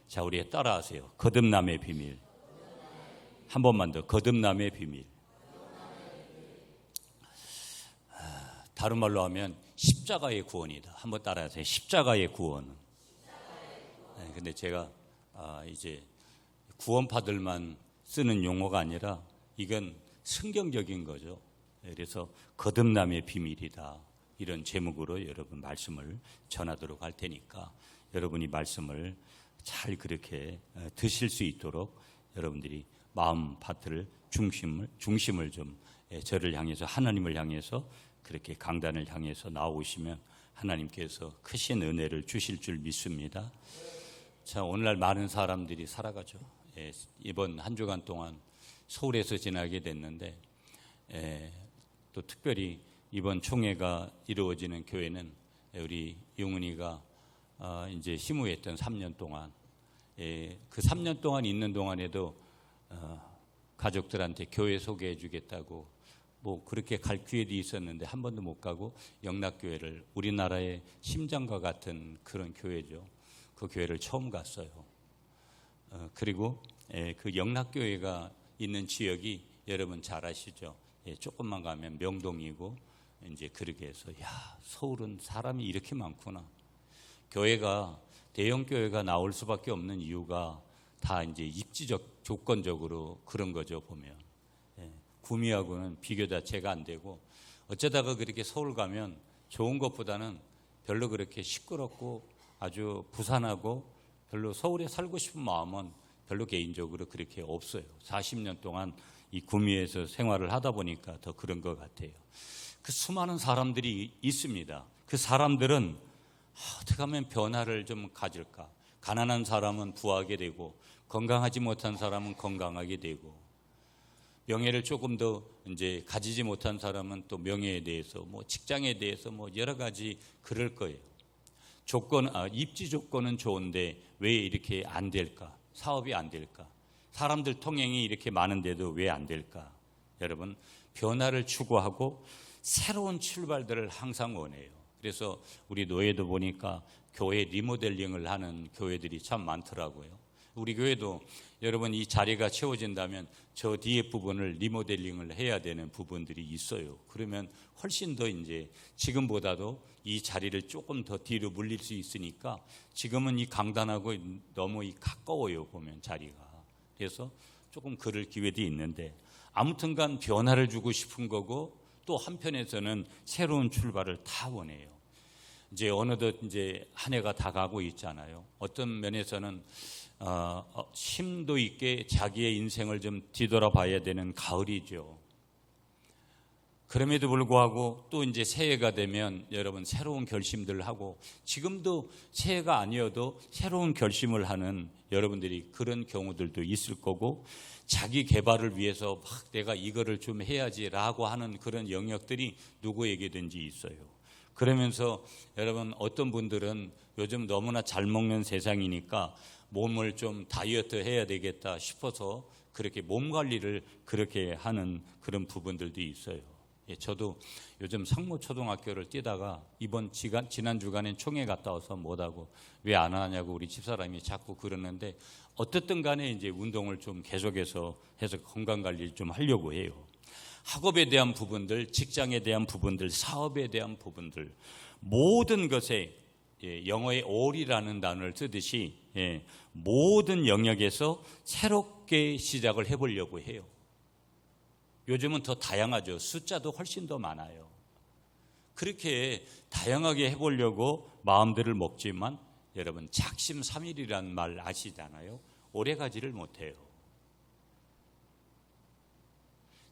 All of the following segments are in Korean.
자, 우리 따라하세요. 거듭남의 비밀. 한 번만 더. 거듭남의 비밀. 다른 말로 하면 십자가의 구원이다. 한번 따라하세요. 십자가의 구원. 근데 제가 이제 구원파들만 쓰는 용어가 아니라 이건 성경적인 거죠. 그래서 거듭남의 비밀이다. 이런 제목으로 여러분 말씀을 전하도록 할 테니까 여러분이 말씀을 잘 그렇게 드실 수 있도록 여러분들이 마음 파트를 중심을 좀 저를 향해서 하나님을 향해서 그렇게 강단을 향해서 나오시면 하나님께서 크신 은혜를 주실 줄 믿습니다. 자, 오늘날 많은 사람들이 살아가죠. 이번 한 주간 동안 서울에서 지나게 됐는데 또 특별히 이번 총회가 이루어지는 교회는 우리 용은이가 이제 시무했던 3년 동안 그 3년 동안 있는 동안에도 가족들한테 교회 소개해 주겠다고 뭐 그렇게 갈 기회도 있었는데 한 번도 못 가고 영락교회를 우리나라의 심장과 같은 그런 교회죠. 그 교회를 처음 갔어요. 그리고 그 영락교회가 있는 지역이 여러분 잘 아시죠? 조금만 가면 명동이고 이제 그렇게 해서 야, 서울은 사람이 이렇게 많구나. 교회가 대형 교회가 나올 수밖에 없는 이유가 다 이제 입지적 조건적으로 그런 거죠. 보면 구미하고는 비교 자체가 안 되고 어쩌다가 그렇게 서울 가면 좋은 것보다는 별로 그렇게 시끄럽고 아주 부산하고 별로 서울에 살고 싶은 마음은 별로 개인적으로 그렇게 없어요. 40년 동안 이 구미에서 생활을 하다 보니까 더 그런 것 같아요. 그 수많은 사람들이 있습니다. 그 사람들은 어떻게 하면 변화를 좀 가질까? 가난한 사람은 부하게 되고 건강하지 못한 사람은 건강하게 되고 명예를 조금 더 이제 가지지 못한 사람은 또 명예에 대해서 뭐 직장에 대해서 뭐 여러 가지 그럴 거예요. 입지 조건은 좋은데 왜 이렇게 안 될까? 사업이 안 될까? 사람들 통행이 이렇게 많은데도 왜 안 될까? 여러분, 변화를 추구하고 새로운 출발들을 항상 원해요. 그래서 우리 노예도 보니까 교회 리모델링을 하는 교회들이 참 많더라고요. 우리 교회도 여러분 이 자리가 채워진다면 저 뒤에 부분을 리모델링을 해야 되는 부분들이 있어요. 그러면 훨씬 더 이제 지금보다도 이 자리를 조금 더 뒤로 물릴 수 있으니까 지금은 이 강단하고 너무 가까워요. 보면 자리가. 그래서 조금 그럴 기회도 있는데 아무튼간 변화를 주고 싶은 거고 또 한편에서는 새로운 출발을 다 원해요. 이제 어느덧 이제 한 해가 다 가고 있잖아요. 어떤 면에서는 심도 있게 자기의 인생을 좀 뒤돌아봐야 되는 가을이죠. 그럼에도 불구하고 또 이제 새해가 되면 여러분 새로운 결심들을 하고 지금도 새해가 아니어도 새로운 결심을 하는 여러분들이 그런 경우들도 있을 거고 자기 개발을 위해서 막 내가 이거를 좀 해야지라고 하는 그런 영역들이 누구에게든지 있어요. 그러면서 여러분 어떤 분들은 요즘 너무나 잘 먹는 세상이니까 몸을 좀 다이어트 해야 되겠다 싶어서 그렇게 몸 관리를 그렇게 하는 그런 부분들도 있어요. 저도 요즘 상무초등학교를 뛰다가 지난 주간엔 총회 갔다 와서 못하고 왜 안 하냐고 우리 집사람이 자꾸 그러는데 어떻든 간에 이제 운동을 좀 계속해서 해서 건강 관리를 좀 하려고 해요. 학업에 대한 부분들, 직장에 대한 부분들, 사업에 대한 부분들 모든 것에 영어의 all이라는 단어를 쓰듯이 모든 영역에서 새롭게 시작을 해보려고 해요. 요즘은 더 다양하죠. 숫자도 훨씬 더 많아요. 그렇게 다양하게 해보려고 마음들을 먹지만 여러분 작심삼일이라는 말 아시잖아요. 오래가지를 못해요.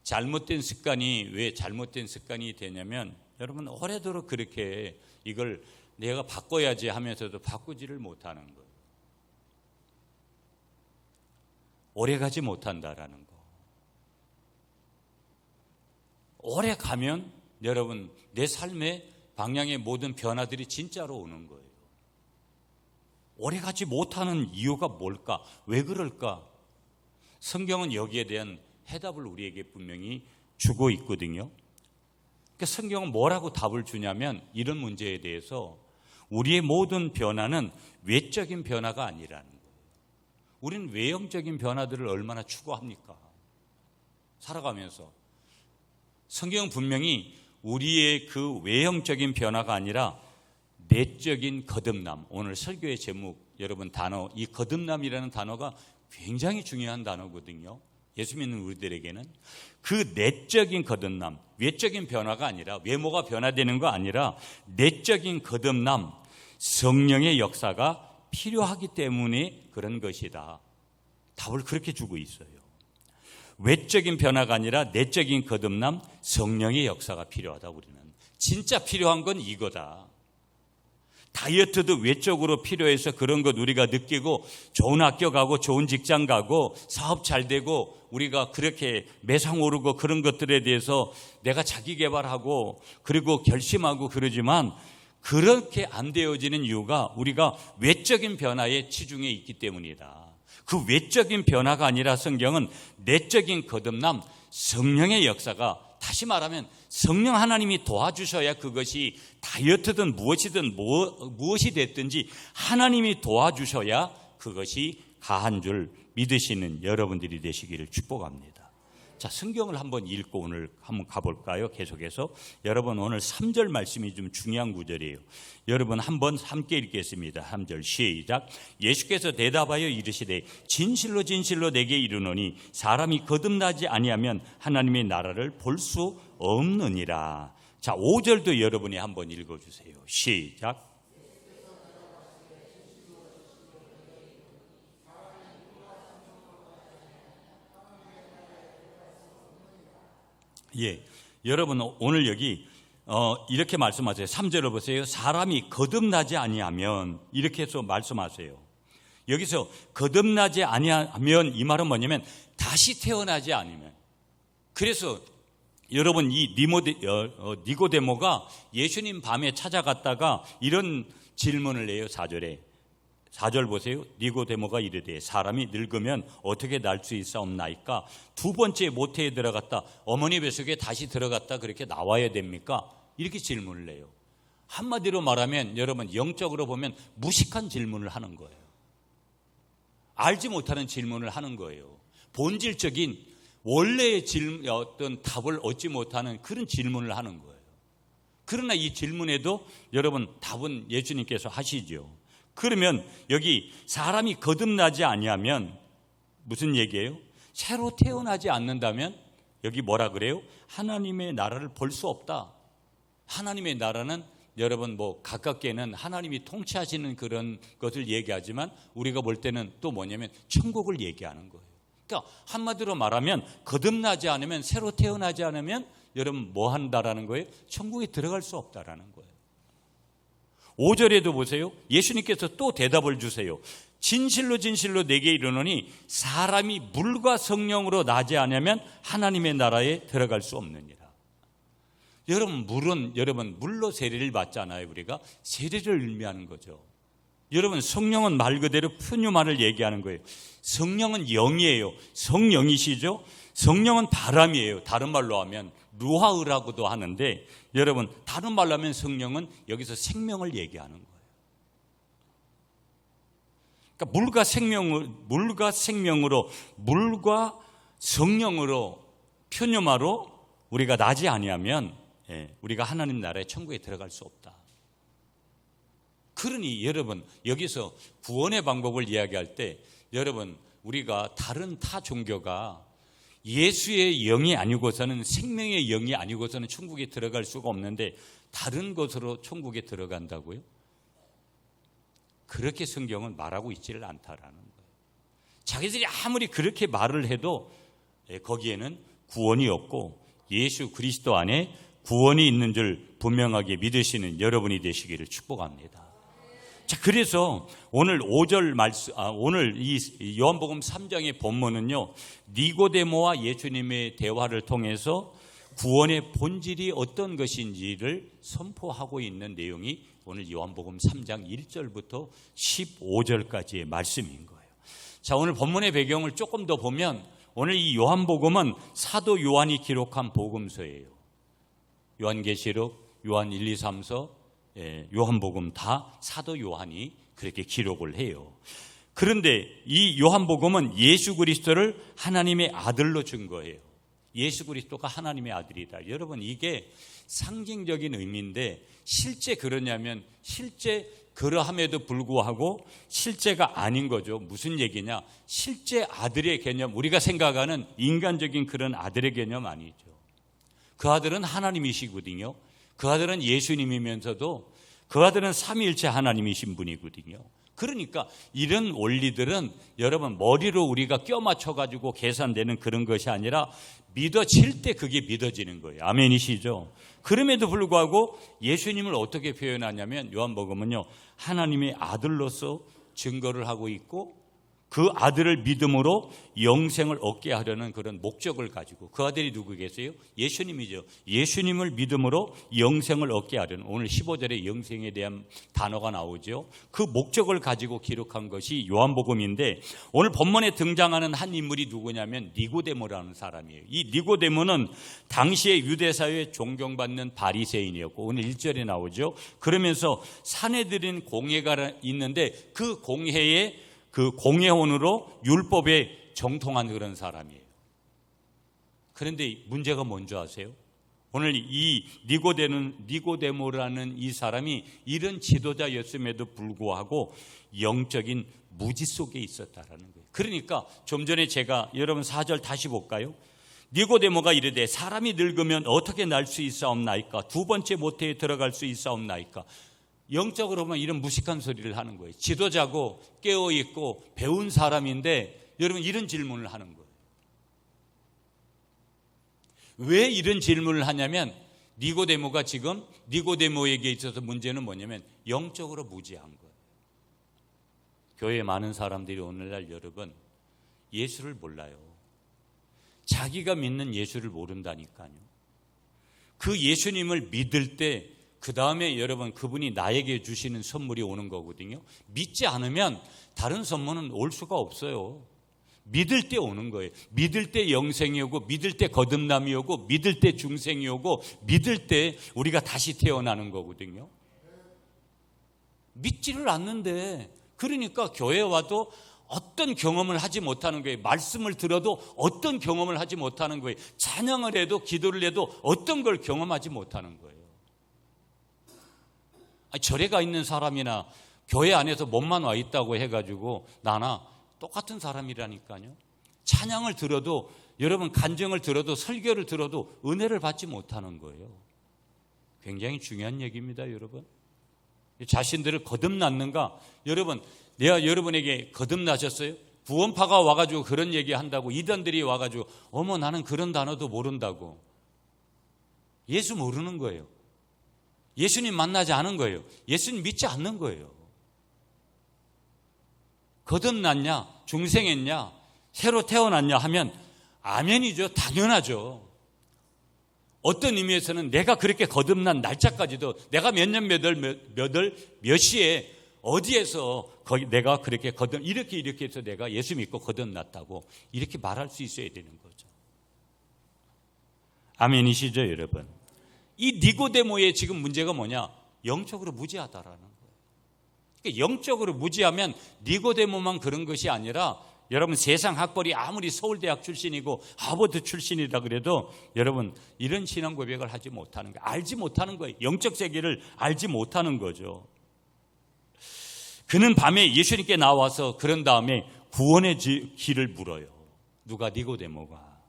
잘못된 습관이 왜 잘못된 습관이 되냐면 여러분 오래도록 그렇게 이걸 내가 바꿔야지 하면서도 바꾸지를 못하는 거예요. 오래가지 못한다라는 거. 오래 가면 여러분 내 삶의 방향의 모든 변화들이 진짜로 오는 거예요. 오래가지 못하는 이유가 뭘까? 왜 그럴까? 성경은 여기에 대한 해답을 우리에게 분명히 주고 있거든요. 그러니까 성경은 뭐라고 답을 주냐면 이런 문제에 대해서 우리의 모든 변화는 외적인 변화가 아니라는 거예요. 우리는 외형적인 변화들을 얼마나 추구합니까? 살아가면서. 성경은 분명히 우리의 그 외형적인 변화가 아니라 내적인 거듭남, 오늘 설교의 제목, 여러분 단어, 이 거듭남이라는 단어가 굉장히 중요한 단어거든요. 예수 믿는 우리들에게는 그 내적인 거듭남, 외적인 변화가 아니라, 외모가 변화되는 거 아니라 내적인 거듭남, 성령의 역사가 필요하기 때문에 그런 것이다. 답을 그렇게 주고 있어요. 외적인 변화가 아니라 내적인 거듭남, 성령의 역사가 필요하다. 우리는 진짜 필요한 건 이거다. 다이어트도 외적으로 필요해서 그런 것 우리가 느끼고 좋은 학교 가고 좋은 직장 가고 사업 잘 되고 우리가 그렇게 매상 오르고 그런 것들에 대해서 내가 자기 개발하고 그리고 결심하고 그러지만 그렇게 안 되어지는 이유가 우리가 외적인 변화에 치중해 있기 때문이다. 그 외적인 변화가 아니라 성경은 내적인 거듭남, 성령의 역사가, 다시 말하면 성령 하나님이 도와주셔야 그것이 다이어트든 무엇이든 무엇이 됐든지 하나님이 도와주셔야 그것이 가한 줄 믿으시는 여러분들이 되시기를 축복합니다. 자, 성경을 한번 읽고 오늘 한번 가볼까요? 계속해서. 여러분 오늘 3절 말씀이 좀 중요한 구절이에요. 여러분 한번 함께 읽겠습니다. 3절 시작. 예수께서 대답하여 이르시되 진실로 진실로 내게 이르노니 사람이 거듭나지 아니하면 하나님의 나라를 볼 수 없느니라. 자, 5절도 여러분이 한번 읽어주세요. 시작. 예, 여러분 오늘 여기 이렇게 말씀하세요. 3절을 보세요. 사람이 거듭나지 아니하면, 이렇게 해서 말씀하세요. 여기서 거듭나지 아니하면 이 말은 뭐냐면 다시 태어나지 않으면. 그래서 여러분 이 니고데모가 예수님 밤에 찾아갔다가 이런 질문을 해요. 4절 보세요. 니고데모가 이르되 사람이 늙으면 어떻게 날 수 있사옵나이까? 두 번째 모태에 들어갔다 어머니 뱃속에 다시 들어갔다 그렇게 나와야 됩니까? 이렇게 질문을 해요. 한마디로 말하면 여러분 영적으로 보면 무식한 질문을 하는 거예요. 알지 못하는 질문을 하는 거예요. 본질적인 원래의 어떤 답을 얻지 못하는 그런 질문을 하는 거예요. 그러나 이 질문에도 여러분 답은 예수님께서 하시죠. 그러면 여기 사람이 거듭나지 아니하면 무슨 얘기예요? 새로 태어나지 않는다면 여기 뭐라 그래요? 하나님의 나라를 볼 수 없다. 하나님의 나라는 여러분 가깝게는 하나님이 통치하시는 그런 것을 얘기하지만 우리가 볼 때는 또 뭐냐면 천국을 얘기하는 거예요. 그러니까 한마디로 말하면 거듭나지 않으면, 새로 태어나지 않으면 여러분 뭐 한다라는 거예요? 천국에 들어갈 수 없다라는 거예요. 5절에도 보세요. 예수님께서 또 대답을 주세요. 진실로 진실로 내게 이르노니 사람이 물과 성령으로 나지 않으면 하나님의 나라에 들어갈 수 없느니라. 여러분 물은 물로 세례를 받잖아요. 우리가 세례를 의미하는 거죠. 여러분 성령은 말 그대로 푸뉴마를 얘기하는 거예요. 성령은 영이에요. 성령이시죠. 성령은 바람이에요. 다른 말로 하면 루하으라고도 하는데 여러분 다른 말로 하면 성령은 여기서 생명을 얘기하는 거예요. 그러니까 물과 성령으로 푸뉴마로 우리가 나지 아니하면 우리가 하나님 나라의 천국에 들어갈 수 없다. 그러니 여러분 여기서 구원의 방법을 이야기할 때 여러분 우리가 다른 타 종교가 예수의 영이 아니고서는, 생명의 영이 아니고서는 천국에 들어갈 수가 없는데 다른 것으로 천국에 들어간다고요? 그렇게 성경은 말하고 있지를 않다라는 거예요. 자기들이 아무리 그렇게 말을 해도 거기에는 구원이 없고 예수 그리스도 안에 구원이 있는 줄 분명하게 믿으시는 여러분이 되시기를 축복합니다. 자, 그래서 오늘 5절 말씀, 오늘 이 요한복음 3장의 본문은요, 니고데모와 예수님의 대화를 통해서 구원의 본질이 어떤 것인지를 선포하고 있는 내용이 오늘 요한복음 3장 1절부터 15절까지의 말씀인 거예요. 자, 오늘 본문의 배경을 조금 더 보면 오늘 이 요한복음은 사도 요한이 기록한 복음서예요. 요한계시록, 요한 1, 2, 3서, 요한복음 다 사도 요한이 그렇게 기록을 해요. 그런데 이 요한복음은 예수 그리스도를 하나님의 아들로 준 거예요. 예수 그리스도가 하나님의 아들이다. 여러분, 이게 상징적인 의미인데 실제 그러냐면 실제 그러함에도 불구하고 실제가 아닌 거죠. 무슨 얘기냐? 실제 아들의 개념, 우리가 생각하는 인간적인 그런 아들의 개념 아니죠. 그 아들은 하나님이시거든요. 그 아들은 예수님이면서도 그 아들은 삼위일체 하나님이신 분이거든요. 그러니까 이런 원리들은 여러분 머리로 우리가 껴 맞춰가지고 계산되는 그런 것이 아니라 믿어질 때 그게 믿어지는 거예요. 아멘이시죠? 그럼에도 불구하고 예수님을 어떻게 표현하냐면 요한복음은요, 하나님의 아들로서 증거를 하고 있고 그 아들을 믿음으로 영생을 얻게 하려는 그런 목적을 가지고, 그 아들이 누구겠어요? 예수님이죠. 예수님을 믿음으로 영생을 얻게 하려는, 오늘 15절에 영생에 대한 단어가 나오죠. 그 목적을 가지고 기록한 것이 요한복음인데, 오늘 본문에 등장하는 한 인물이 누구냐면 니고데모라는 사람이에요. 이 니고데모는 당시의 유대사회에 존경받는 바리새인이었고, 오늘 1절에 나오죠. 그러면서 사내들인 공회가 있는데 그 공회에 그 공회원으로 율법에 정통한 그런 사람이에요. 그런데 문제가 뭔지 아세요? 오늘 이 니고데모라는 이 사람이 이런 지도자였음에도 불구하고 영적인 무지 속에 있었다라는 거예요. 그러니까 좀 전에 제가, 여러분 4절 다시 볼까요? 니고데모가 이르되 사람이 늙으면 어떻게 날 수 있사옵나이까? 두 번째 모태에 들어갈 수 있사옵나이까? 영적으로 보면 이런 무식한 소리를 하는 거예요. 지도자고 깨어있고 배운 사람인데 여러분 이런 질문을 하는 거예요. 왜 이런 질문을 하냐면 니고데모가 지금, 니고데모에게 있어서 문제는 뭐냐면 영적으로 무지한 거예요. 교회에 많은 사람들이 오늘날 여러분 예수를 몰라요. 자기가 믿는 예수를 모른다니까요. 그 예수님을 믿을 때 그 다음에 여러분 그분이 나에게 주시는 선물이 오는 거거든요. 믿지 않으면 다른 선물은 올 수가 없어요. 믿을 때 오는 거예요. 믿을 때 영생이 오고, 믿을 때 거듭남이 오고, 믿을 때 중생이 오고, 믿을 때 우리가 다시 태어나는 거거든요. 믿지를 않는데, 그러니까 교회에 와도 어떤 경험을 하지 못하는 거예요. 말씀을 들어도 어떤 경험을 하지 못하는 거예요. 찬양을 해도 기도를 해도 어떤 걸 경험하지 못하는 거예요. 절에 가 있는 사람이나 교회 안에서 몸만 와 있다고 해가지고 나나 똑같은 사람이라니까요. 찬양을 들어도, 여러분 간증을 들어도, 설교를 들어도 은혜를 받지 못하는 거예요. 굉장히 중요한 얘기입니다, 여러분. 자신들을 거듭났는가? 여러분, 내가 여러분에게 거듭나셨어요? 구원파가 와가지고 그런 얘기한다고, 이단들이 와가지고 어머 나는 그런 단어도 모른다고. 예수 모르는 거예요. 예수님 만나지 않은 거예요. 예수님 믿지 않는 거예요. 거듭났냐, 중생했냐, 새로 태어났냐 하면 아멘이죠. 당연하죠. 어떤 의미에서는 내가 그렇게 거듭난 날짜까지도, 내가 몇 년 몇 시에 어디에서 내가 그렇게 이렇게 해서 내가 예수 믿고 거듭났다고 이렇게 말할 수 있어야 되는 거죠. 아멘이시죠, 여러분? 이 니고데모의 지금 문제가 뭐냐? 영적으로 무지하다라는 거예요. 그러니까 영적으로 무지하면 니고데모만 그런 것이 아니라, 여러분 세상 학벌이 아무리 서울대학 출신이고 하버드 출신이다 그래도 여러분 이런 신앙 고백을 하지 못하는 거예요. 알지 못하는 거예요. 영적 세계를 알지 못하는 거죠. 그는 밤에 예수님께 나와서 그런 다음에 구원의 길을 물어요. 누가? 니고데모가.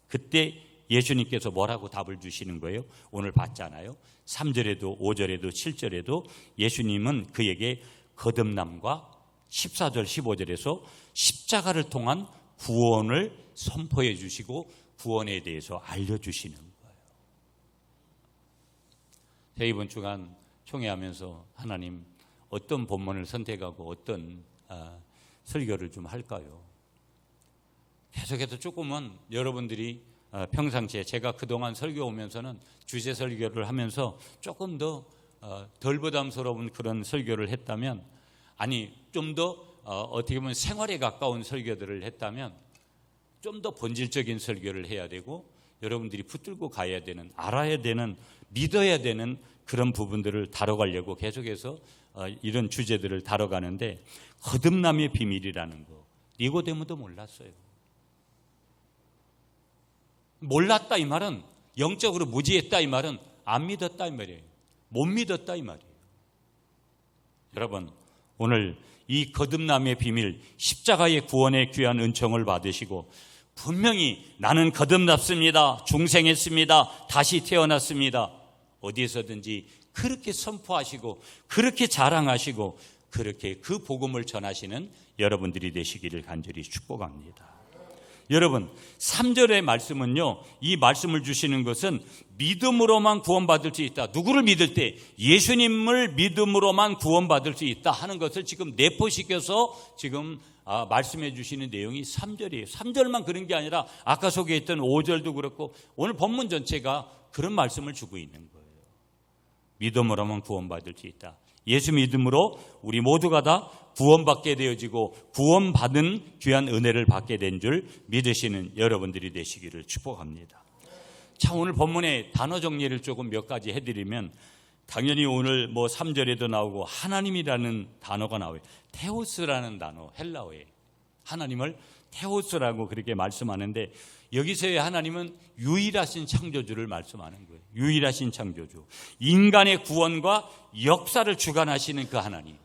그때 예수님께서 뭐라고 답을 주시는 거예요? 오늘 봤잖아요. 3절에도 5절에도 7절에도 예수님은 그에게 거듭남과 14절 15절에서 십자가를 통한 구원을 선포해 주시고 구원에 대해서 알려주시는 거예요. 이번 주간 총회하면서 하나님 어떤 본문을 선택하고 어떤 설교를 좀 할까요? 계속해서 조금은 여러분들이 평상시에 제가 그동안 설교 오면서는 주제 설교를 하면서 조금 더 덜 부담스러운 그런 설교를 했다면, 아니 좀 더 어떻게 보면 생활에 가까운 설교들을 했다면 좀 더 본질적인 설교를 해야 되고, 여러분들이 붙들고 가야 되는, 알아야 되는, 믿어야 되는 그런 부분들을 다뤄가려고 계속해서 이런 주제들을 다뤄가는데 거듭남의 비밀이라는 거 니고데모도 몰랐어요. 몰랐다 이 말은 영적으로 무지했다 이 말은 안 믿었다 이 말이에요. 못 믿었다 이 말이에요. 여러분 오늘 이 거듭남의 비밀 십자가의 구원의 귀한 은총을 받으시고 분명히 나는 거듭났습니다. 중생했습니다. 다시 태어났습니다. 어디에서든지 그렇게 선포하시고 그렇게 자랑하시고 그렇게 그 복음을 전하시는 여러분들이 되시기를 간절히 축복합니다. 여러분 3절의 말씀은요, 이 말씀을 주시는 것은 믿음으로만 구원받을 수 있다. 누구를 믿을 때? 예수님을 믿음으로만 구원받을 수 있다 하는 것을 지금 내포시켜서 지금 말씀해 주시는 내용이 3절이에요. 3절만 그런 게 아니라 아까 소개했던 5절도 그렇고 오늘 본문 전체가 그런 말씀을 주고 있는 거예요. 믿음으로만 구원받을 수 있다. 예수 믿음으로 우리 모두가 다 구원받게 되어지고 구원받은 귀한 은혜를 받게 된 줄 믿으시는 여러분들이 되시기를 축복합니다. 자, 오늘 본문의 단어 정리를 조금 몇 가지 해드리면 당연히 오늘 3절에도 나오고 하나님이라는 단어가 나와요. 테오스라는 단어, 헬라어에 하나님을 테오스라고 그렇게 말씀하는데 여기서의 하나님은 유일하신 창조주를 말씀하는 거예요. 유일하신 창조주, 인간의 구원과 역사를 주관하시는 그 하나님,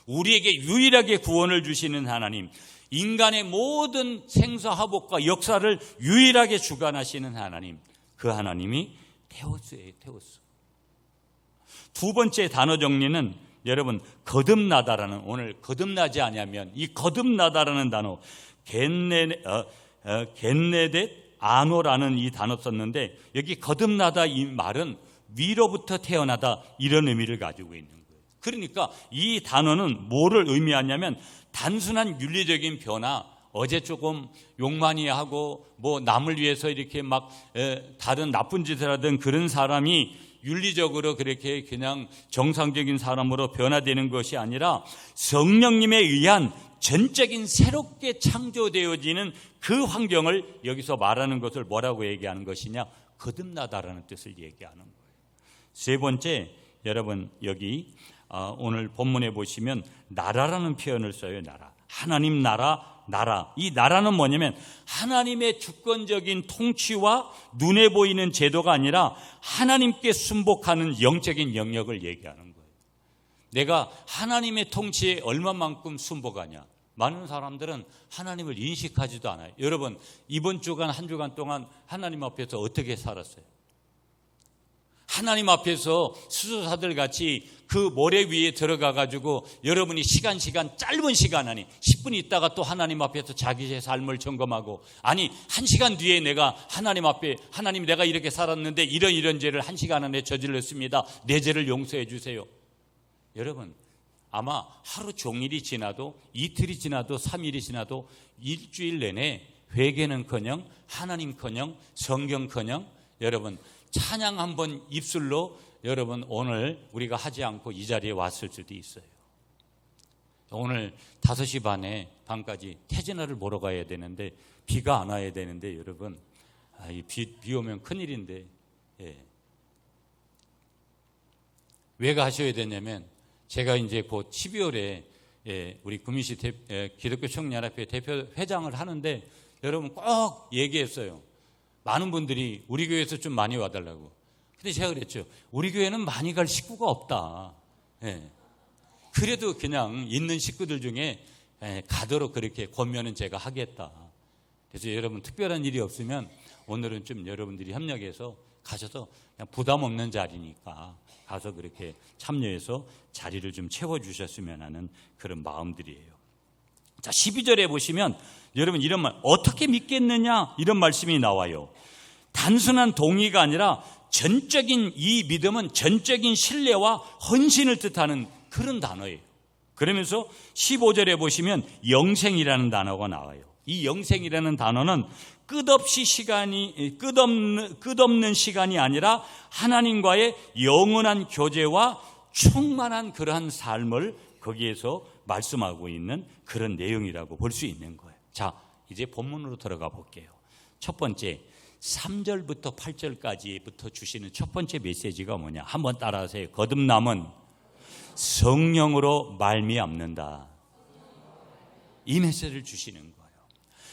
우리에게 유일하게 구원을 주시는 하나님, 인간의 모든 생사화복과 역사를 유일하게 주관하시는 하나님, 그 하나님이 테오스예요. 테오스. 두 번째 단어 정리는 여러분 거듭나다라는, 오늘 거듭나지 않으면 이 거듭나다라는 단어 겐네댓 아노라는 이 단어 썼는데 여기 거듭나다 이 말은 위로부터 태어나다 이런 의미를 가지고 있는 거예요. 그러니까 이 단어는 뭐를 의미하냐면 단순한 윤리적인 변화, 어제 조금 욕 많이 하고 남을 위해서 이렇게 막 다른 나쁜 짓을 하던 그런 사람이 윤리적으로 그렇게 그냥 정상적인 사람으로 변화되는 것이 아니라 성령님에 의한 전적인 새롭게 창조되어지는 그 환경을 여기서 말하는 것을 뭐라고 얘기하는 것이냐? 거듭나다라는 뜻을 얘기하는 거예요. 세 번째, 여러분 여기 오늘 본문에 보시면 나라라는 표현을 써요. 나라. 하나님 나라, 나라. 이 나라는 뭐냐면 하나님의 주권적인 통치와 눈에 보이는 제도가 아니라 하나님께 순복하는 영적인 영역을 얘기하는 거예요. 내가 하나님의 통치에 얼마만큼 순복하냐. 많은 사람들은 하나님을 인식하지도 않아요. 여러분 이번 주간 한 주간 동안 하나님 앞에서 어떻게 살았어요? 하나님 앞에서 수도사들 같이 그 모래 위에 들어가 가지고 여러분이 시간 짧은 시간 안에 10분 있다가 또 하나님 앞에서 자기의 삶을 점검하고, 아니 1시간 뒤에 내가 하나님 앞에 하나님 내가 이렇게 살았는데 이런 죄를 1시간 안에 저질렀습니다. 내 죄를 용서해 주세요. 여러분 아마 하루 종일이 지나도 이틀이 지나도 3일이 지나도 일주일 내내 회개는커녕 하나님커녕 성경커녕 여러분 찬양 한번 입술로 여러분 오늘 우리가 하지 않고 이 자리에 왔을 수도 있어요. 오늘 5시 반까지 태진아를 보러 가야 되는데 비가 안 와야 되는데 여러분 비 오면 큰일인데 왜 가셔야 되냐면 제가 이제 곧 12월에 우리 구미시 기독교 청년연합회 대표 회장을 하는데 여러분 꼭 얘기했어요. 많은 분들이 우리 교회에서 좀 많이 와달라고. 근데 제가 그랬죠. 우리 교회는 많이 갈 식구가 없다. 그래도 그냥 있는 식구들 중에 가도록 그렇게 권면은 제가 하겠다. 그래서 여러분 특별한 일이 없으면 오늘은 좀 여러분들이 협력해서 가셔서 그냥 부담 없는 자리니까 가서 그렇게 참여해서 자리를 좀 채워주셨으면 하는 그런 마음들이에요. 자, 12절에 보시면 여러분 이런 말, 어떻게 믿겠느냐 이런 말씀이 나와요. 단순한 동의가 아니라 전적인, 이 믿음은 전적인 신뢰와 헌신을 뜻하는 그런 단어예요. 그러면서 15절에 보시면 영생이라는 단어가 나와요. 이 영생이라는 단어는 끝없는 시간이 아니라 하나님과의 영원한 교제와 충만한 그러한 삶을 거기에서 말씀하고 있는 그런 내용이라고 볼 수 있는 거예요. 자, 이제 본문으로 들어가 볼게요. 첫 번째, 3절부터 8절까지부터 주시는 첫 번째 메시지가 뭐냐? 한번 따라하세요. 거듭남은 성령으로 말미암는다. 이 메시지를 주시는 거예요.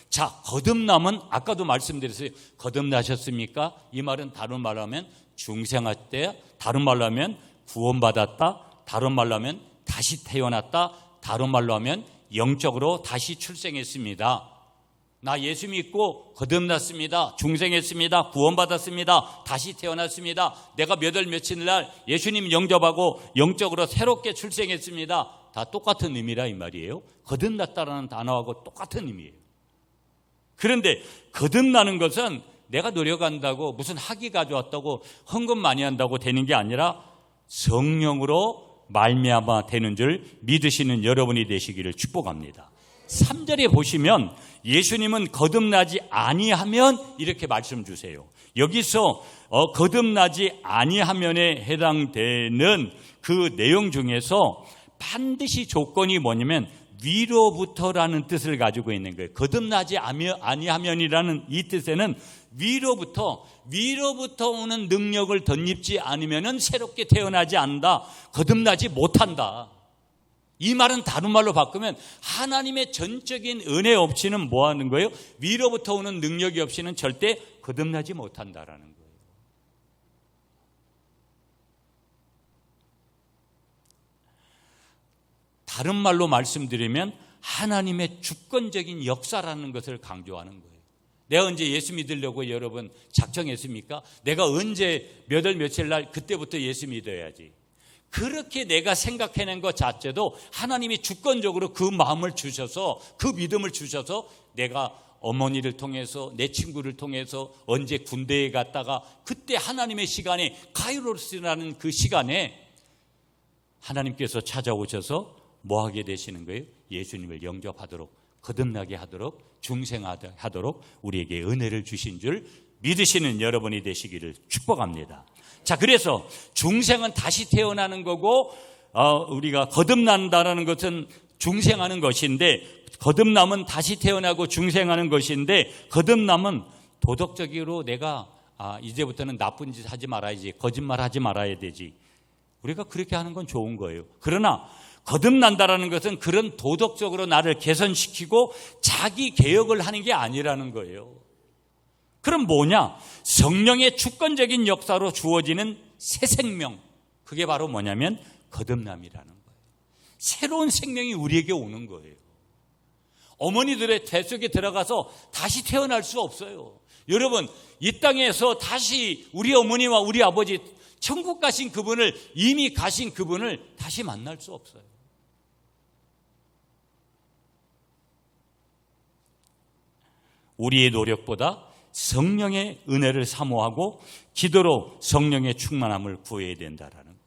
자, 거듭남은 아까도 말씀드렸어요. 거듭나셨습니까? 이 말은 다른 말로 하면 중생했대, 다른 말로 하면 구원받았다, 다른 말로 하면 다시 태어났다, 다른 말로 하면 영적으로 다시 출생했습니다. 나 예수 믿고 거듭났습니다. 중생했습니다. 구원받았습니다. 다시 태어났습니다. 내가 몇 월 며칠 날 예수님 영접하고 영적으로 새롭게 출생했습니다. 다 똑같은 의미라 이 말이에요. 거듭났다라는 단어하고 똑같은 의미예요. 그런데 거듭나는 것은 내가 노력한다고 무슨 학위 가져왔다고 헌금 많이 한다고 되는 게 아니라 성령으로 말미암아 되는 줄 믿으시는 여러분이 되시기를 축복합니다. 3절에 보시면 예수님은 거듭나지 아니하면 이렇게 말씀 주세요. 여기서 거듭나지 아니하면에 해당되는 그 내용 중에서 반드시 조건이 뭐냐면 위로부터라는 뜻을 가지고 있는 거예요. 거듭나지 아니하면이라는 이 뜻에는 위로부터 오는 능력을 덧입지 않으면 새롭게 태어나지 않는다. 거듭나지 못한다. 이 말은 다른 말로 바꾸면 하나님의 전적인 은혜 없이는 뭐 하는 거예요? 위로부터 오는 능력이 없이는 절대 거듭나지 못한다라는 거예요. 다른 말로 말씀드리면 하나님의 주권적인 역사라는 것을 강조하는 거예요. 내가 언제 예수 믿으려고 여러분 작정했습니까? 내가 언제 몇 월 며칠 날 그때부터 예수 믿어야지. 그렇게 내가 생각해낸 것 자체도 하나님이 주권적으로 그 마음을 주셔서 그 믿음을 주셔서 내가 어머니를 통해서 내 친구를 통해서 언제 군대에 갔다가 그때 하나님의 시간에 카이로스라는 그 시간에 하나님께서 찾아오셔서 뭐 하게 되시는 거예요? 예수님을 영접하도록 거듭나게 하도록 중생하도록 우리에게 은혜를 주신 줄 믿으시는 여러분이 되시기를 축복합니다. 자, 그래서 중생은 다시 태어나는 거고 우리가 거듭난다라는 것은 중생하는 것인데 거듭남은 다시 태어나고 중생하는 것인데 거듭남은 도덕적으로 내가 이제부터는 나쁜 짓 하지 말아야지, 거짓말 하지 말아야 되지. 우리가 그렇게 하는 건 좋은 거예요. 그러나 거듭난다라는 것은 그런 도덕적으로 나를 개선시키고 자기 개혁을 하는 게 아니라는 거예요. 그럼 뭐냐? 성령의 주권적인 역사로 주어지는 새 생명. 그게 바로 뭐냐면 거듭남이라는 거예요. 새로운 생명이 우리에게 오는 거예요. 어머니들의 뱃 속에 들어가서 다시 태어날 수 없어요. 여러분, 이 땅에서 다시 우리 어머니와 우리 아버지 천국 가신 그분을 이미 가신 그분을 다시 만날 수 없어요. 우리의 노력보다 성령의 은혜를 사모하고 기도로 성령의 충만함을 구해야 된다라는 거예요.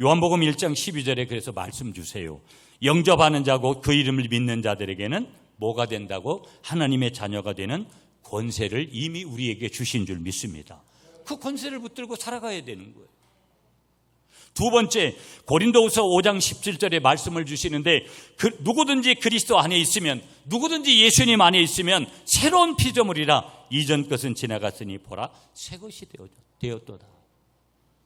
요한복음 1장 12절에 그래서 말씀 주세요. 영접하는 자고 그 이름을 믿는 자들에게는 뭐가 된다고? 하나님의 자녀가 되는 권세를 이미 우리에게 주신 줄 믿습니다. 그 권세를 붙들고 살아가야 되는 거예요. 두 번째, 고린도후서 5장 17절에 말씀을 주시는데 누구든지 그리스도 안에 있으면, 누구든지 예수님 안에 있으면 새로운 피조물이라 이전 것은 지나갔으니 보라 새 것이 되었도다.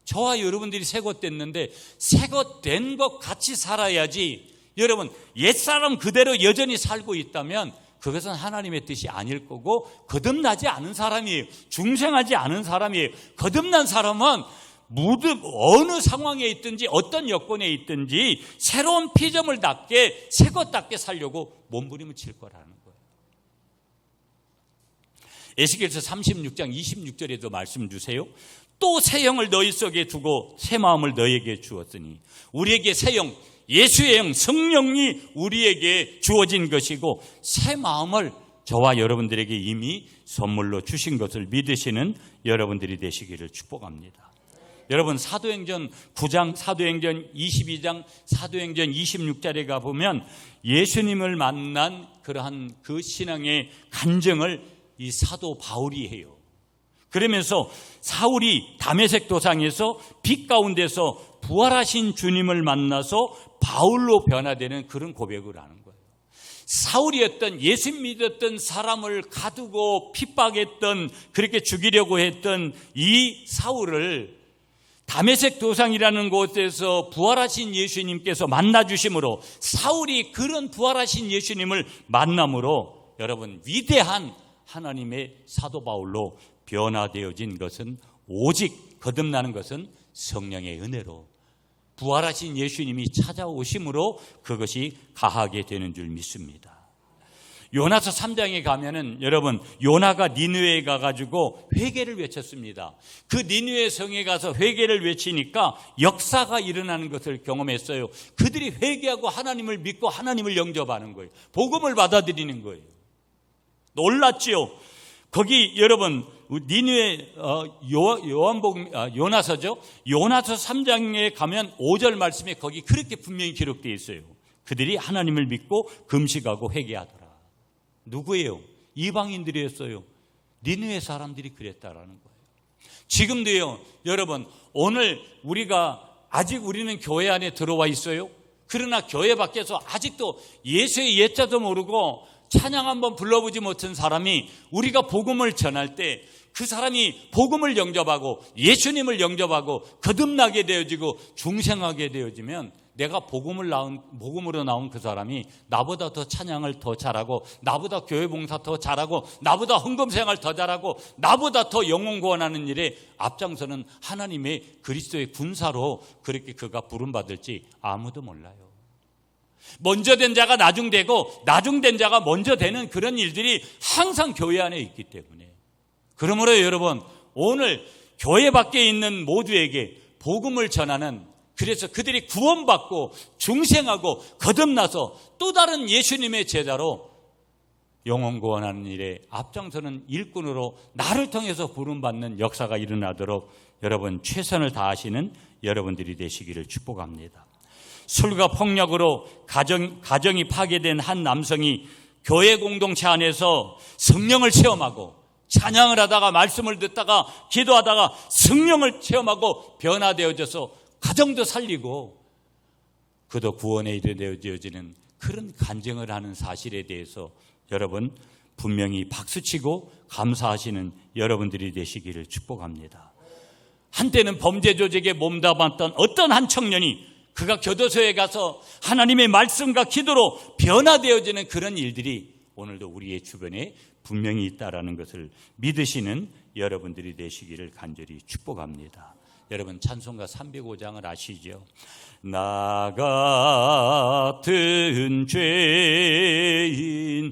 저와 여러분들이 새 것 됐는데 새 것 된 것 같이 살아야지. 여러분, 옛사람 그대로 여전히 살고 있다면 그것은 하나님의 뜻이 아닐 거고 거듭나지 않은 사람이에요. 중생하지 않은 사람이에요. 거듭난 사람은 모두 어느 상황에 있든지 어떤 여건에 있든지 새로운 피조물답게 새 것답게 살려고 몸부림을 칠 거라는 거예요. 에스겔서 36장 26절에도 말씀 주세요. 또 새 영을 너희 속에 두고 새 마음을 너희에게 주었으니, 우리에게 새 영, 예수의 영, 성령이 우리에게 주어진 것이고 새 마음을 저와 여러분들에게 이미 선물로 주신 것을 믿으시는 여러분들이 되시기를 축복합니다. 여러분, 사도행전 9장, 사도행전 22장, 사도행전 26절에 가보면 예수님을 만난 그러한 그 신앙의 간증을 이 사도 바울이 해요. 그러면서 사울이 다메섹 도상에서 빛 가운데서 부활하신 주님을 만나서 바울로 변화되는 그런 고백을 하는 거예요. 사울이었던, 예수 믿었던 사람을 가두고 핍박했던, 그렇게 죽이려고 했던 이 사울을 다메섹 도상이라는 곳에서 부활하신 예수님께서 만나주심으로 사울이 그런 부활하신 예수님을 만남으로 여러분 위대한 하나님의 사도 바울로 변화되어진 것은 오직 거듭나는 것은 성령의 은혜로 부활하신 예수님이 찾아오심으로 그것이 가하게 되는 줄 믿습니다. 요나서 3장에 가면은 여러분 요나가 니느웨에 가가지고 회개를 외쳤습니다. 그 니느웨 성에 가서 회개를 외치니까 역사가 일어나는 것을 경험했어요. 그들이 회개하고 하나님을 믿고 하나님을 영접하는 거예요. 복음을 받아들이는 거예요. 놀랐지요. 거기 여러분 니느웨 요나서죠. 요나서 3장에 가면 5절 말씀에 거기 그렇게 분명히 기록되어 있어요. 그들이 하나님을 믿고 금식하고 회개하더라. 누구예요? 이방인들이었어요. 니느웨 사람들이 그랬다라는 거예요. 지금도요. 여러분 오늘 아직 우리는 교회 안에 들어와 있어요. 그러나 교회 밖에서 아직도 예수의 예자도 모르고 찬양 한번 불러보지 못한 사람이 우리가 복음을 전할 때 그 사람이 복음을 영접하고 예수님을 영접하고 거듭나게 되어지고 중생하게 되어지면 내가 복음으로 나온 그 사람이 나보다 더 찬양을 더 잘하고 나보다 교회 봉사 더 잘하고 나보다 헌금 생활 더 잘하고 나보다 더 영혼 구원하는 일에 앞장서는 하나님의 그리스도의 군사로 그렇게 그가 부름받을지 아무도 몰라요. 먼저 된 자가 나중되고 나중된 자가 먼저 되는 그런 일들이 항상 교회 안에 있기 때문에 그러므로 여러분 오늘 교회 밖에 있는 모두에게 복음을 전하는 그래서 그들이 구원받고 중생하고 거듭나서 또 다른 예수님의 제자로 영혼 구원하는 일에 앞장서는 일꾼으로 나를 통해서 부름받는 역사가 일어나도록 여러분 최선을 다하시는 여러분들이 되시기를 축복합니다. 술과 폭력으로 가정이 파괴된 한 남성이 교회 공동체 안에서 성령을 체험하고 찬양을 하다가 말씀을 듣다가 기도하다가 성령을 체험하고 변화되어져서 가정도 살리고 그도 구원에 이르되어지는 그런 간증을 하는 사실에 대해서 여러분 분명히 박수치고 감사하시는 여러분들이 되시기를 축복합니다. 한때는 범죄 조직에 몸담았던 어떤 한 청년이 그가 교도소에 가서 하나님의 말씀과 기도로 변화되어지는 그런 일들이 오늘도 우리의 주변에 분명히 있다라는 것을 믿으시는 여러분들이 되시기를 간절히 축복합니다. 여러분 찬송가 305장을 아시죠? 나 같은 죄인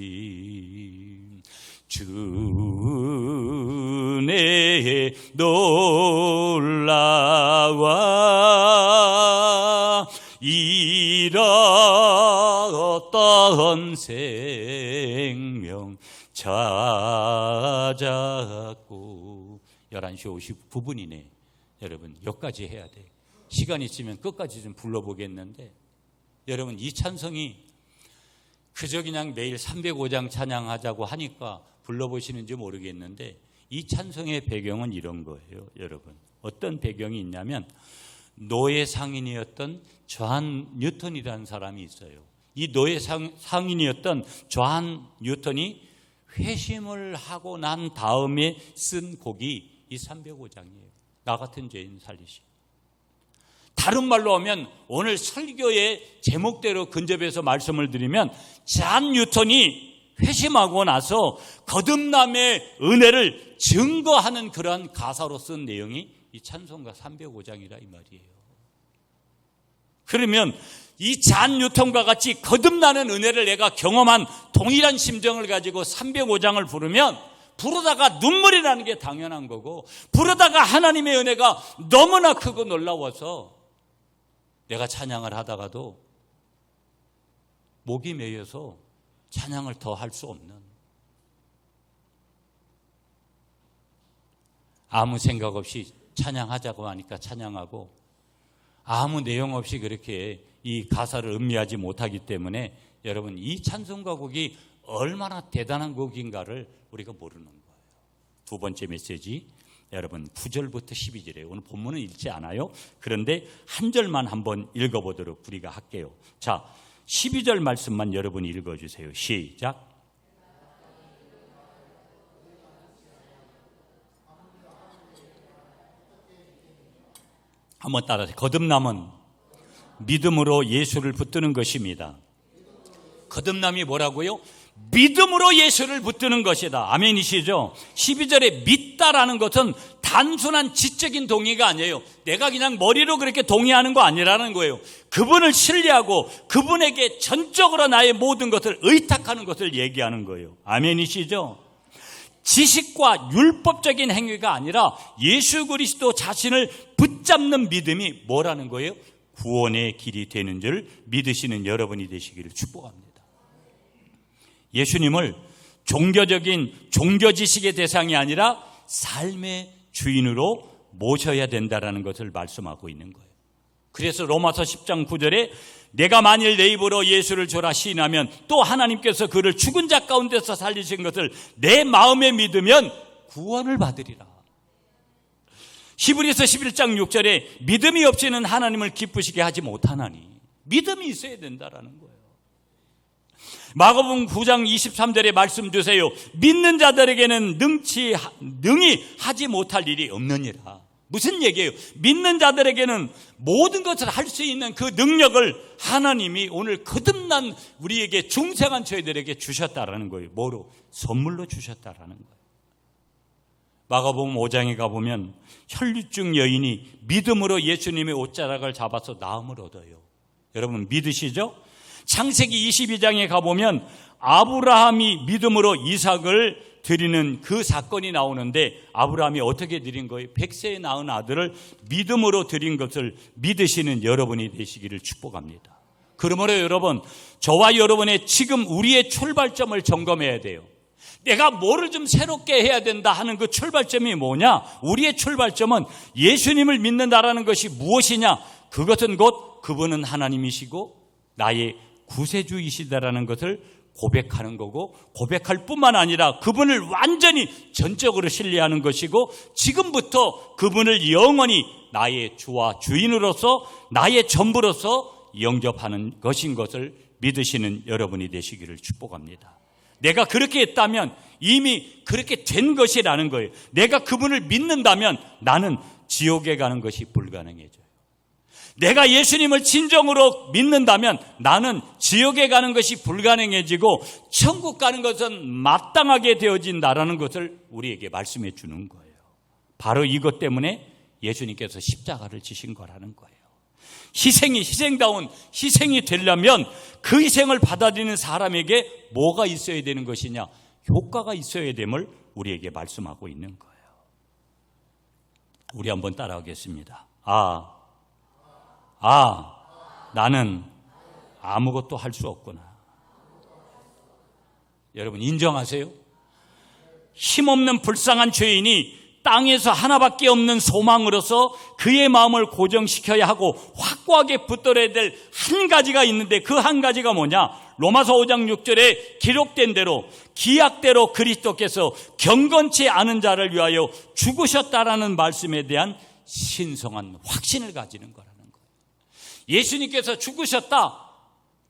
살리신 주의 놀라와 잃었던 생명 찾았고 11시 59분이네. 여러분 여기까지 해야 돼. 시간 있으면 끝까지 좀 불러보겠는데 여러분 이 찬송이 그저 그냥 매일 305장 찬양하자고 하니까 불러보시는지 모르겠는데 이 찬송의 배경은 이런 거예요. 여러분 어떤 배경이 있냐면 노예 상인이었던 존 뉴턴이라는 사람이 있어요. 이 노예 상인이었던 존 뉴턴이 회심을 하고 난 다음에 쓴 곡이 이 305장이에요. 나 같은 죄인 살리시. 다른 말로 하면 오늘 설교의 제목대로 근접해서 말씀을 드리면 존 뉴턴이 회심하고 나서 거듭남의 은혜를 증거하는 그러한 가사로 쓴 내용이 이 찬송가 305장이라 이 말이에요. 그러면 이 존 뉴턴과 같이 거듭나는 은혜를 내가 경험한 동일한 심정을 가지고 305장을 부르면 부르다가 눈물이 나는 게 당연한 거고 부르다가 하나님의 은혜가 너무나 크고 놀라워서 내가 찬양을 하다가도 목이 메여서 찬양을 더 할 수 없는 아무 생각 없이 찬양하자고 하니까 찬양하고 아무 내용 없이 그렇게 이 가사를 음미하지 못하기 때문에 여러분 이 찬송가 곡이 얼마나 대단한 곡인가를 우리가 모르는 거예요. 두 번째 메시지 여러분 9절부터 12절이에요. 오늘 본문은 읽지 않아요. 그런데 한 절만 한번 읽어보도록 우리가 할게요. 자 12절 말씀만 여러분이 읽어주세요. 시작. 한번 따라하세요. 거듭남은 믿음으로 예수를 붙드는 것입니다. 거듭남이 뭐라고요? 믿음으로 예수를 붙드는 것이다. 아멘이시죠? 12절에 믿다라는 것은 단순한 지적인 동의가 아니에요. 내가 그냥 머리로 그렇게 동의하는 거 아니라는 거예요. 그분을 신뢰하고 그분에게 전적으로 나의 모든 것을 의탁하는 것을 얘기하는 거예요. 아멘이시죠? 지식과 율법적인 행위가 아니라 예수 그리스도 자신을 붙잡는 믿음이 뭐라는 거예요? 구원의 길이 되는 줄 믿으시는 여러분이 되시기를 축복합니다. 예수님을 종교적인 종교 지식의 대상이 아니라 삶의 주인으로 모셔야 된다는 것을 말씀하고 있는 거예요. 그래서 로마서 10장 9절에 내가 만일 내 입으로 예수를 주라 시인하면 또 하나님께서 그를 죽은 자 가운데서 살리신 것을 내 마음에 믿으면 구원을 받으리라. 히브리서 11장 6절에 믿음이 없이는 하나님을 기쁘시게 하지 못하나니 믿음이 있어야 된다라는 거예요. 마가복음 9장 23절에 말씀 주세요. 믿는 자들에게는 능히 하지 못할 일이 없느니라. 무슨 얘기예요? 믿는 자들에게는 모든 것을 할 수 있는 그 능력을 하나님이 오늘 거듭난 우리에게 중생한 저희들에게 주셨다라는 거예요. 뭐로? 선물로 주셨다라는 거예요. 마가복음 5장에 가보면 혈류증 여인이 믿음으로 예수님의 옷자락을 잡아서 나음을 얻어요. 여러분 믿으시죠? 창세기 22장에 가보면 아브라함이 믿음으로 이삭을 드리는 그 사건이 나오는데 아브라함이 어떻게 드린 거예요? 100세에 낳은 아들을 믿음으로 드린 것을 믿으시는 여러분이 되시기를 축복합니다. 그러므로 여러분, 저와 여러분의 지금 우리의 출발점을 점검해야 돼요. 내가 뭐를 좀 새롭게 해야 된다 하는 그 출발점이 뭐냐? 우리의 출발점은 예수님을 믿는다라는 것이 무엇이냐? 그것은 곧 그분은 하나님이시고 나의 구세주이시다라는 것을 고백하는 거고, 고백할 뿐만 아니라 그분을 완전히 전적으로 신뢰하는 것이고, 지금부터 그분을 영원히 나의 주와 주인으로서 나의 전부로서 영접하는 것인 것을 믿으시는 여러분이 되시기를 축복합니다. 내가 그렇게 했다면 이미 그렇게 된 것이라는 거예요. 내가 그분을 믿는다면 나는 지옥에 가는 것이 불가능해져요. 내가 예수님을 진정으로 믿는다면 나는 지옥에 가는 것이 불가능해지고 천국 가는 것은 마땅하게 되어진다라는 것을 우리에게 말씀해 주는 거예요. 바로 이것 때문에 예수님께서 십자가를 지신 거라는 거예요. 희생다운 희생이 되려면 그 희생을 받아들이는 사람에게 뭐가 있어야 되는 것이냐? 효과가 있어야 됨을 우리에게 말씀하고 있는 거예요. 우리 한번 따라하겠습니다. 나는 아무것도 할 수 없구나. 여러분 인정하세요? 힘없는 불쌍한 죄인이 땅에서 하나밖에 없는 소망으로서 그의 마음을 고정시켜야 하고 확고하게 붙들어야 될 한 가지가 있는데 그 한 가지가 뭐냐? 로마서 5장 6절에 기록된 대로 기약대로 그리스도께서 경건치 않은 자를 위하여 죽으셨다라는 말씀에 대한 신성한 확신을 가지는 거라는 거예요. 예수님께서 죽으셨다.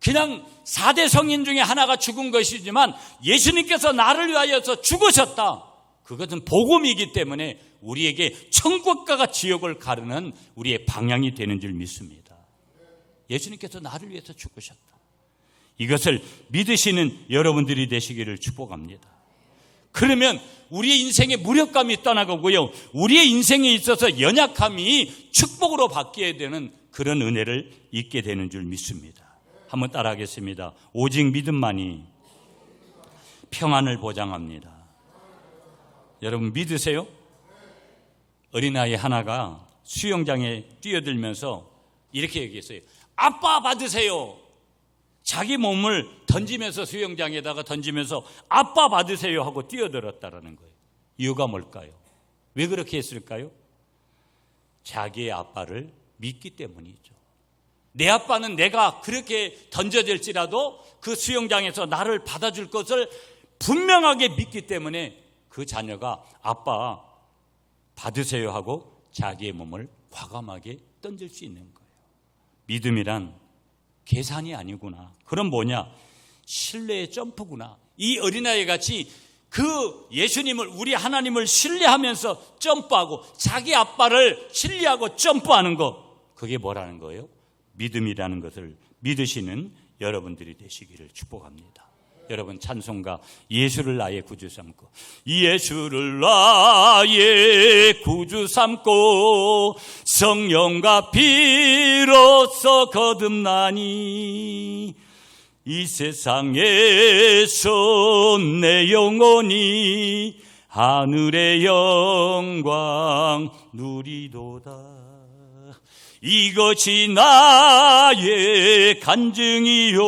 그냥 4대 성인 중에 하나가 죽은 것이지만 예수님께서 나를 위하여서 죽으셨다. 그것은 복음이기 때문에 우리에게 천국과 지옥을 가르는 우리의 방향이 되는 줄 믿습니다. 예수님께서 나를 위해서 죽으셨다. 이것을 믿으시는 여러분들이 되시기를 축복합니다. 그러면 우리의 인생에 무력감이 떠나가고요, 우리의 인생에 있어서 연약함이 축복으로 바뀌어야 되는 그런 은혜를 잊게 되는 줄 믿습니다. 한번 따라하겠습니다. 오직 믿음만이 평안을 보장합니다. 여러분 믿으세요? 어린아이 하나가 수영장에 뛰어들면서 이렇게 얘기했어요. 아빠 받으세요. 자기 몸을 던지면서 수영장에다가 던지면서 아빠 받으세요 하고 뛰어들었다라는 거예요. 이유가 뭘까요? 왜 그렇게 했을까요? 자기의 아빠를 믿기 때문이죠. 내 아빠는 내가 그렇게 던져질지라도 그 수영장에서 나를 받아줄 것을 분명하게 믿기 때문에 그 자녀가 아빠 받으세요 하고 자기의 몸을 과감하게 던질 수 있는 거예요. 믿음이란 계산이 아니구나. 그럼 뭐냐? 신뢰의 점프구나. 이 어린아이 같이 그 예수님을, 우리 하나님을 신뢰하면서 점프하고 자기 아빠를 신뢰하고 점프하는 거, 그게 뭐라는 거예요? 믿음이라는 것을 믿으시는 여러분들이 되시기를 축복합니다. 여러분 찬송가 예수를 나의 구주 삼고 예수를 나의 구주 삼고 성령과 피로써 거듭나니 이 세상에서 내 영혼이 하늘의 영광 누리도다. 이것이 나의 간증이요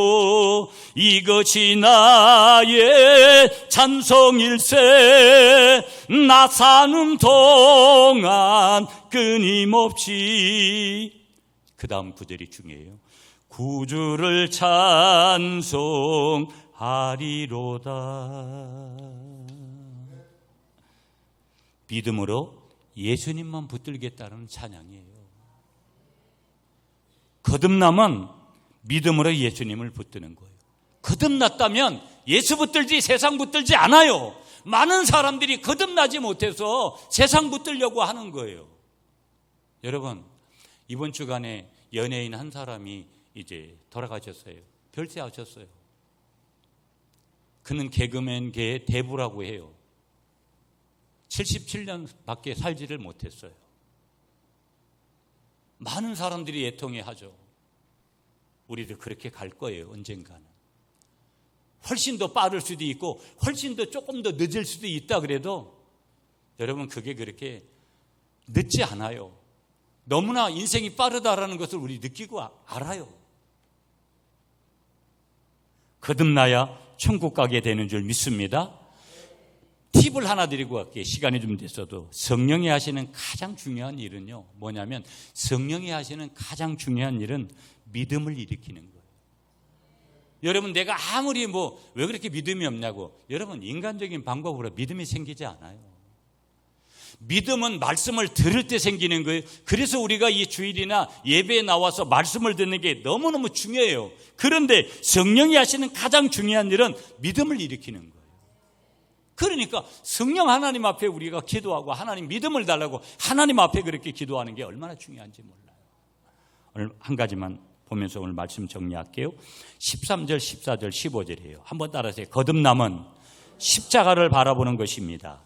이것이 나의 찬송일세. 나 사는 동안 끊임없이. 그 다음 구절이 중요해요. 구주를 찬송하리로다. 믿음으로 예수님만 붙들겠다는 찬양이에요. 거듭남은 믿음으로 예수님을 붙드는 거예요. 거듭났다면 예수 붙들지 세상 붙들지 않아요. 많은 사람들이 거듭나지 못해서 세상 붙들려고 하는 거예요. 여러분, 이번 주간에 연예인 한 사람이 이제 돌아가셨어요. 별세하셨어요. 그는 개그맨계의 대부라고 해요. 77년밖에 살지를 못했어요. 많은 사람들이 애통해 하죠. 우리도 그렇게 갈 거예요. 언젠가는. 훨씬 더 빠를 수도 있고 훨씬 더 조금 더 늦을 수도 있다 그래도 여러분 그게 그렇게 늦지 않아요. 너무나 인생이 빠르다라는 것을 우리 느끼고 알아요. 거듭나야 천국 가게 되는 줄 믿습니다. 팁을 하나 드리고 갈게요. 시간이 좀 됐어도. 성령이 하시는 가장 중요한 일은요, 뭐냐면 성령이 하시는 가장 중요한 일은 믿음을 일으키는 거예요. 여러분, 내가 아무리 왜 그렇게 믿음이 없냐고. 여러분, 인간적인 방법으로 믿음이 생기지 않아요. 믿음은 말씀을 들을 때 생기는 거예요. 그래서 우리가 이 주일이나 예배에 나와서 말씀을 듣는 게 너무너무 중요해요. 그런데 성령이 하시는 가장 중요한 일은 믿음을 일으키는 거예요. 그러니까 성령 하나님 앞에 우리가 기도하고 하나님 믿음을 달라고 하나님 앞에 그렇게 기도하는 게 얼마나 중요한지 몰라요. 오늘 한 가지만 보면서 오늘 말씀 정리할게요. 13절, 14절, 15절이에요. 한번 따라하세요. 거듭남은 십자가를 바라보는 것입니다.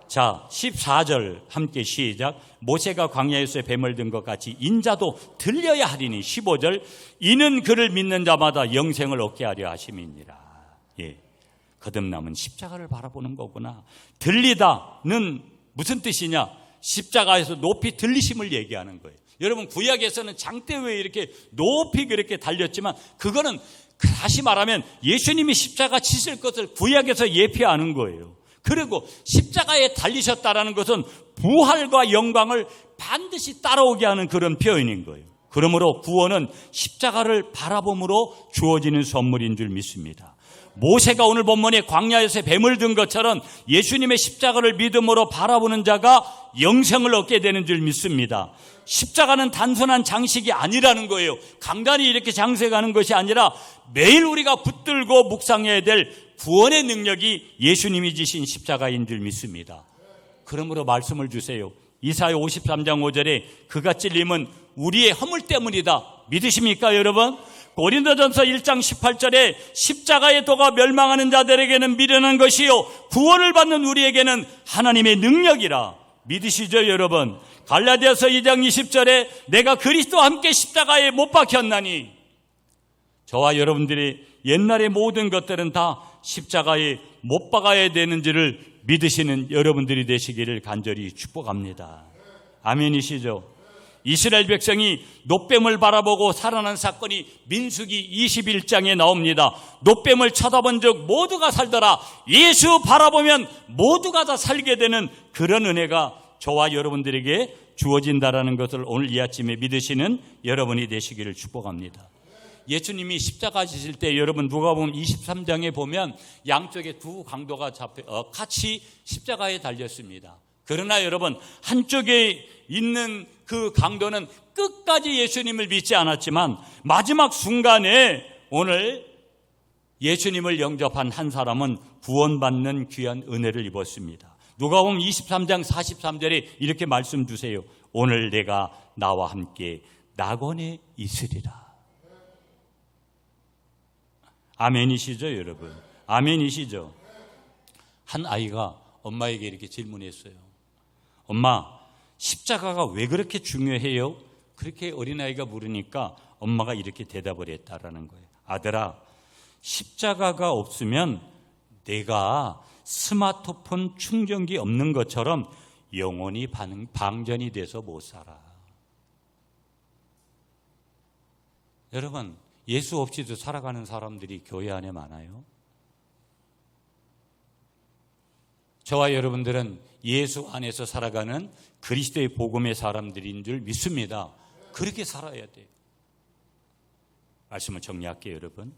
자, 14절 함께 시작. 모세가 광야에서 뱀을 든 것 같이 인자도 들려야 하리니. 15절 이는 그를 믿는 자마다 영생을 얻게 하려 하심이니라. 예. 거듭남은 십자가를 바라보는 거구나. 들리다는 무슨 뜻이냐? 십자가에서 높이 들리심을 얘기하는 거예요. 여러분, 구약에서는 장대 위에 이렇게 높이 그렇게 달렸지만 그거는 다시 말하면 예수님이 십자가 지실 것을 구약에서 예표하는 거예요. 그리고 십자가에 달리셨다라는 것은 부활과 영광을 반드시 따라오게 하는 그런 표현인 거예요. 그러므로 구원은 십자가를 바라봄으로 주어지는 선물인 줄 믿습니다. 모세가 오늘 본문에 광야에서 뱀을 든 것처럼 예수님의 십자가를 믿음으로 바라보는 자가 영생을 얻게 되는 줄 믿습니다. 십자가는 단순한 장식이 아니라는 거예요. 간단히 이렇게 장식하는 것이 아니라 매일 우리가 붙들고 묵상해야 될 구원의 능력이 예수님이 지신 십자가인 줄 믿습니다. 그러므로 말씀을 주세요. 이사야 53장 5절에 그가 찔림은 우리의 허물 때문이다. 믿으십니까 여러분? 고린도전서 1장 18절에 십자가의 도가 멸망하는 자들에게는 미련한 것이요 구원을 받는 우리에게는 하나님의 능력이라. 믿으시죠 여러분? 갈라디아서 2장 20절에 내가 그리스도와 함께 십자가에 못 박혔나니. 저와 여러분들이 옛날의 모든 것들은 다 십자가에 못 박아야 되는지를 믿으시는 여러분들이 되시기를 간절히 축복합니다. 아멘이시죠? 이스라엘 백성이 놋뱀을 바라보고 살아난 사건이 민수기 21장에 나옵니다. 놋뱀을 쳐다본 적 모두가 살더라. 예수 바라보면 모두가 다 살게 되는 그런 은혜가 저와 여러분들에게 주어진다라는 것을 오늘 이 아침에 믿으시는 여러분이 되시기를 축복합니다. 예수님이 십자가 지실 때 여러분 누가복음 23장에 보면 양쪽에 두 강도가 같이 십자가에 달렸습니다. 그러나 여러분 한쪽에 있는 그 강도는 끝까지 예수님을 믿지 않았지만 마지막 순간에 오늘 예수님을 영접한 한 사람은 구원받는 귀한 은혜를 입었습니다. 누가복음 23장 43절에 이렇게 말씀 주세요. 오늘 내가 나와 함께 낙원에 있으리라. 아멘이시죠, 여러분? 아멘이시죠? 한 아이가 엄마에게 이렇게 질문했어요. 엄마, 십자가가 왜 그렇게 중요해요? 그렇게 어린아이가 물으니까 엄마가 이렇게 대답을 했다라는 거예요. 아들아, 십자가가 없으면 내가 스마트폰 충전기 없는 것처럼 영원히 방전이 돼서 못 살아. 여러분, 예수 없이도 살아가는 사람들이 교회 안에 많아요. 저와 여러분들은 예수 안에서 살아가는 그리스도의 복음의 사람들인 줄 믿습니다. 그렇게 살아야 돼요. 말씀을 정리할게요, 여러분.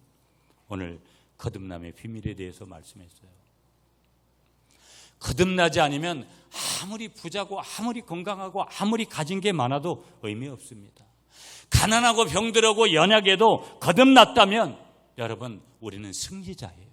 오늘 거듭남의 비밀에 대해서 말씀했어요. 거듭나지 않으면 아무리 부자고 아무리 건강하고 아무리 가진 게 많아도 의미 없습니다. 가난하고 병들고 연약해도 거듭났다면 여러분, 우리는 승리자예요.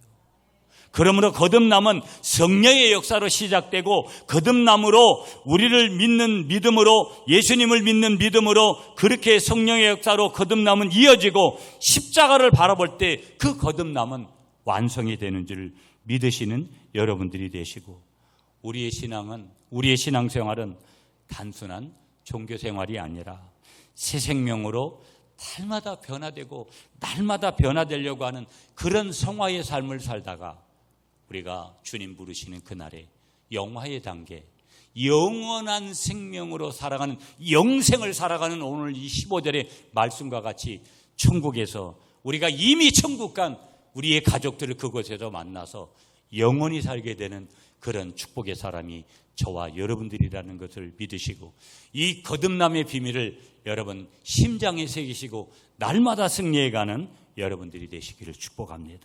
그러므로 거듭남은 성령의 역사로 시작되고, 거듭남으로 우리를 믿는 믿음으로, 예수님을 믿는 믿음으로 그렇게 성령의 역사로 거듭남은 이어지고, 십자가를 바라볼 때 그 거듭남은 완성이 되는 줄 믿으시는 여러분들이 되시고, 우리의 신앙생활은 단순한 종교생활이 아니라 새 생명으로 날마다 변화되고 날마다 변화되려고 하는 그런 성화의 삶을 살다가 우리가 주님 부르시는 그날에 영화의 단계, 영원한 생명으로 살아가는, 영생을 살아가는 오늘 이 15절의 말씀과 같이 천국에서 우리가 이미 천국 간 우리의 가족들을 그곳에서 만나서 영원히 살게 되는 그런 축복의 사람이 저와 여러분들이라는 것을 믿으시고, 이 거듭남의 비밀을 여러분 심장에 새기시고 날마다 승리해가는 여러분들이 되시기를 축복합니다.